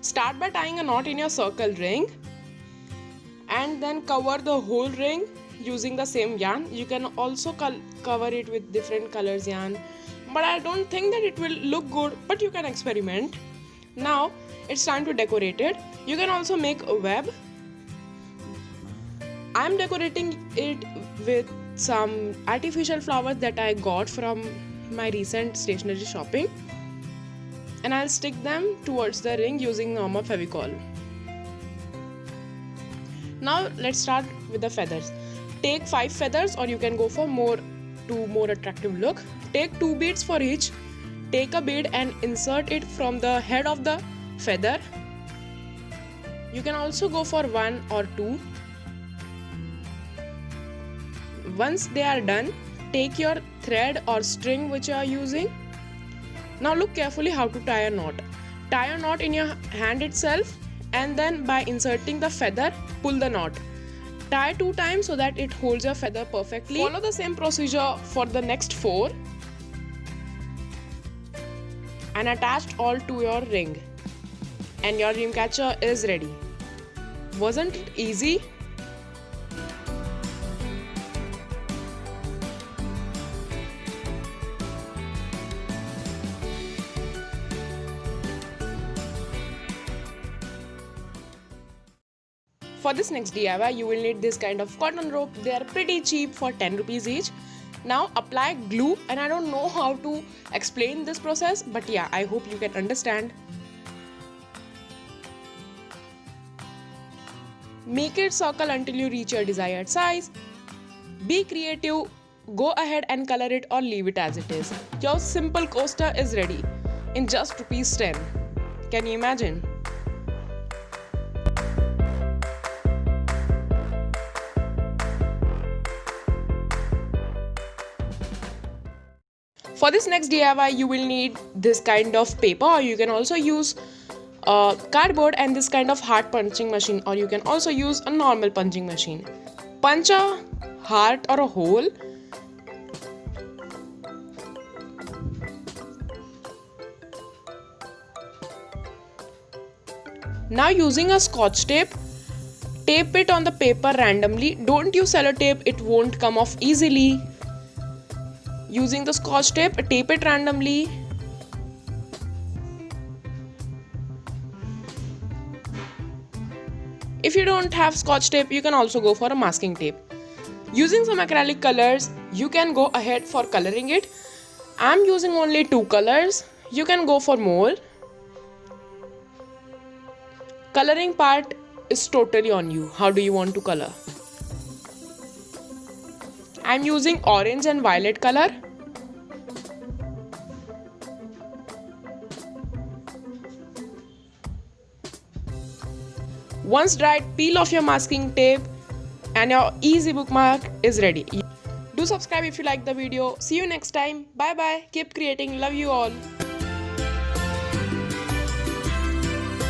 Start by tying a knot in your circle ring and then cover the whole ring using the same yarn. You can also cover it with different colors yarn, but I don't think that it will look good, but you can experiment. Now it's time to decorate it. You can also make a web. I'm decorating it with some artificial flowers that I got from my recent stationery shopping, and I'll stick them towards the ring using normal Fevicol. Now let's start with the feathers. Take 5 feathers, or you can go for more attractive look. Take 2 beads for each. Take a bead and insert it from the head of the feather. You can also go for 1 or 2. Once they are done, take your thread or string which you are using. Now look carefully how to tie a knot. Tie a knot in your hand itself, and then by inserting the feather, pull the knot. Tie 2 times so that it holds your feather perfectly. Follow the same procedure for the next 4 and attach all to your ring. And your dream catcher is ready. Wasn't it easy? For this next DIY, you will need this kind of cotton rope. They are pretty cheap for 10 rupees each. Now apply glue, and I don't know how to explain this process, but yeah, I hope you can understand. Make it circle until you reach your desired size. Be creative, go ahead and color it or leave it as it is. Your simple coaster is ready in just ₹10. Can you imagine? For this next DIY, you will need this kind of paper, or you can also use cardboard and this kind of heart punching machine, or you can also use a normal punching machine. Punch a heart or a hole. Now using a scotch tape, tape it on the paper randomly. Don't use sellotape, it won't come off easily. Using the scotch tape, tape it randomly. If you don't have scotch tape, you can also go for a masking tape. Using some acrylic colors, you can go ahead for coloring it. I'm using only 2 colors. You can go for more. Coloring part is totally on you. How do you want to color? I'm using orange and violet color. Once dried, peel off your masking tape and your easy bookmark is ready. Do subscribe if you like the video. See you next time. Bye bye. Keep creating. Love you all.